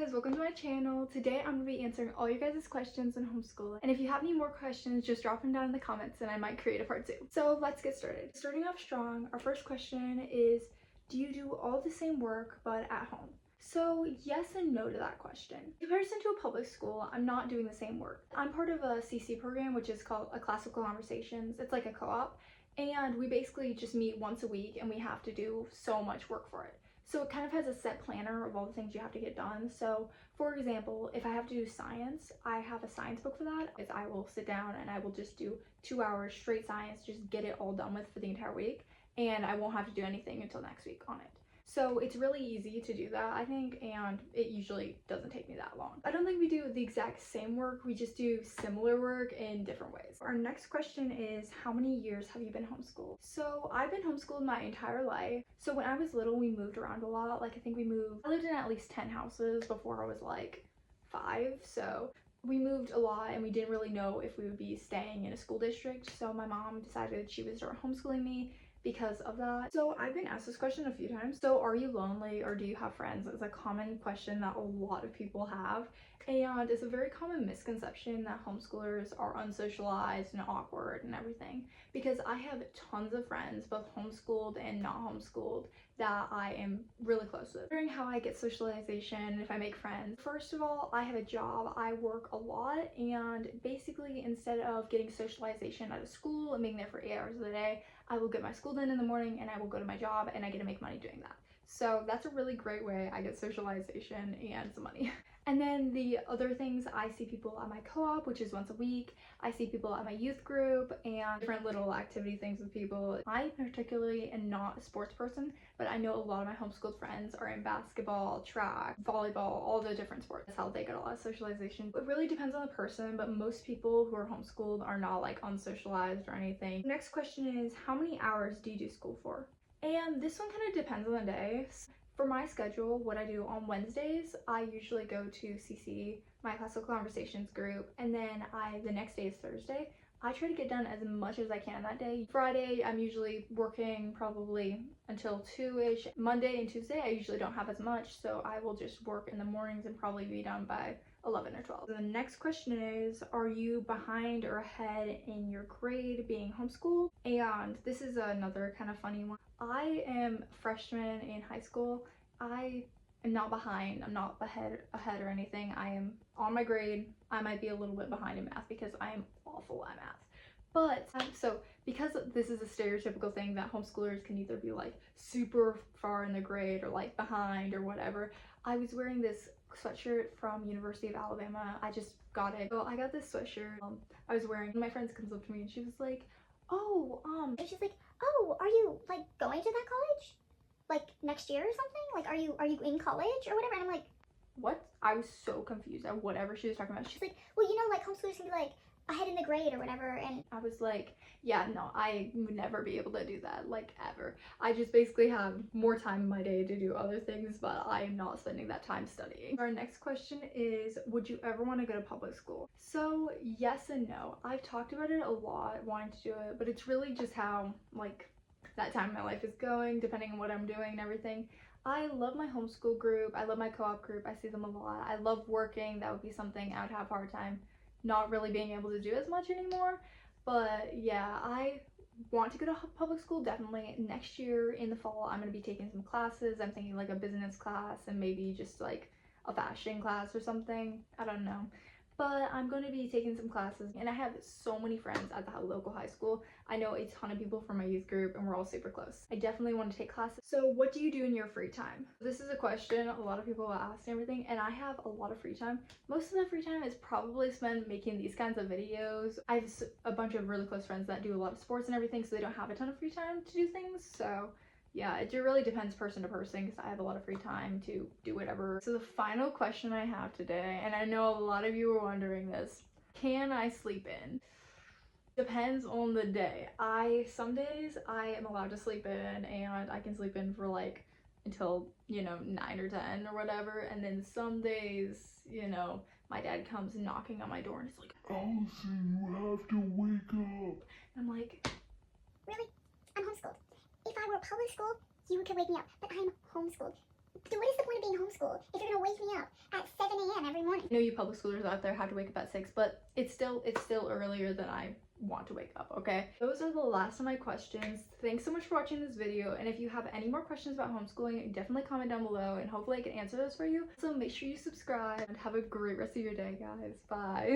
guys, welcome to my channel. Today I'm going to be answering all your guys' questions on homeschooling. And if you have any more questions, just drop them down in the comments and I might create a part 2. So let's get started. Starting off strong, our first question is, do you do all the same work but at home? So yes and no to that question. In comparison to a public school, I'm not doing the same work. I'm part of a CC program, which is called a Classical Conversations. It's like a co-op, and we basically just meet once a week and we have to do so much work for it. So it kind of has a set planner of all the things you have to get done. So for example, if I have to do science, I have a science book for that. I will sit down and I will just do 2 hours straight science, just get it all done with for the entire week. And I won't have to do anything until next week on it. So it's really easy to do that, I think, and it usually doesn't take me that long. I don't think we do the exact same work, we just do similar work in different ways. Our next question is, how many years have you been homeschooled? So I've been homeschooled my entire life. So when I was little, we moved around a lot. Like I lived in at least 10 houses before I was like 5. So we moved a lot and we didn't really know if we would be staying in a school district. So my mom decided she would start homeschooling me because of that. So I've been asked this question a few times. So are you lonely or do you have friends? It's a common question that a lot of people have, and it's a very common misconception that homeschoolers are unsocialized and awkward and everything, because I have tons of friends, both homeschooled and not homeschooled, that I am really close with. Wondering how I get socialization, if I make friends. First of all, I have a job, I work a lot, and basically instead of getting socialization at a school and being there for 8 hours of the day, I will get my school done in the morning and I will go to my job and I get to make money doing that. So that's a really great way I get socialization and some money. And then the other things, I see people at my co-op, which is once a week. I see people at my youth group and different little activity things with people. I particularly am not a sports person, but I know a lot of my homeschooled friends are in basketball, track, volleyball, all the different sports. That's how they get a lot of socialization. It really depends on the person, but most people who are homeschooled are not like unsocialized or anything. Next question is, how many hours do you do school for? And this one kind of depends on the day. For my schedule, what I do on Wednesdays, I usually go to CC, my Classical Conversations group, and then the next day is Thursday. I try to get done as much as I can that day. Friday, I'm usually working probably until 2-ish. Monday and Tuesday, I usually don't have as much, so I will just work in the mornings and probably be done by 11 or 12. So the next question is, are you behind or ahead in your grade being homeschooled? And this is another kind of funny one. I am a freshman in high school. I am not behind, I'm not ahead or anything. I am on my grade. I might be a little bit behind in math because I am awful at math. But so because this is a stereotypical thing that homeschoolers can either be like super far in the grade or like behind or whatever, I was wearing this sweatshirt from University of Alabama. I just got it. So I got this sweatshirt I was wearing. My friend comes up to me and she was like, oh, and she's like, oh, are you like going to that college? Like next year or something? Like are you in college or whatever? And I'm like, what? I was so confused at whatever she was talking about. She's like, well, you know, like homeschoolers can be like ahead in the grade or whatever, and I was like, yeah, no, I would never be able to do that, like ever. I just basically have more time in my day to do other things, but I am not spending that time studying. Our next question is, would you ever want to go to public school? So yes and no. I've talked about it a lot, wanting to do it, but it's really just how like that time in my life is going, depending on what I'm doing and everything. I love my homeschool group, I love my co-op group, I see them a lot. I love working. That would be something I would have a hard time not really being able to do as much anymore. But yeah, I want to go to public school definitely. Next year in the fall, I'm going to be taking some classes. I'm thinking like a business class and maybe just like a fashion class or something. I don't know. But I'm going to be taking some classes, and I have so many friends at the local high school. I know a ton of people from my youth group and we're all super close. I definitely want to take classes. So what do you do in your free time? This is a question a lot of people ask and everything, and I have a lot of free time. Most of the free time is probably spent making these kinds of videos. I have a bunch of really close friends that do a lot of sports and everything, so they don't have a ton of free time to do things. So yeah, it really depends person to person because I have a lot of free time to do whatever. So the final question I have today, and I know a lot of you are wondering this, can I sleep in? Depends on the day. Some days I am allowed to sleep in and I can sleep in for like until, you know, 9 or 10 or whatever, and then some days, you know, my dad comes knocking on my door and he's like, Allison, you have to wake up. And I'm like, really? I'm homeschooled. If I were public school, you could wake me up, but I'm homeschooled. So what is the point of being homeschooled if you're gonna wake me up at 7 I know you public schoolers out there have to wake up at 6, but it's still earlier than I want to wake up. Okay, those are the last of my questions. Thanks so much for watching this video, and if you have any more questions about homeschooling, definitely comment down below and hopefully I can answer those for you. So make sure you subscribe and have a great rest of your day, guys. Bye.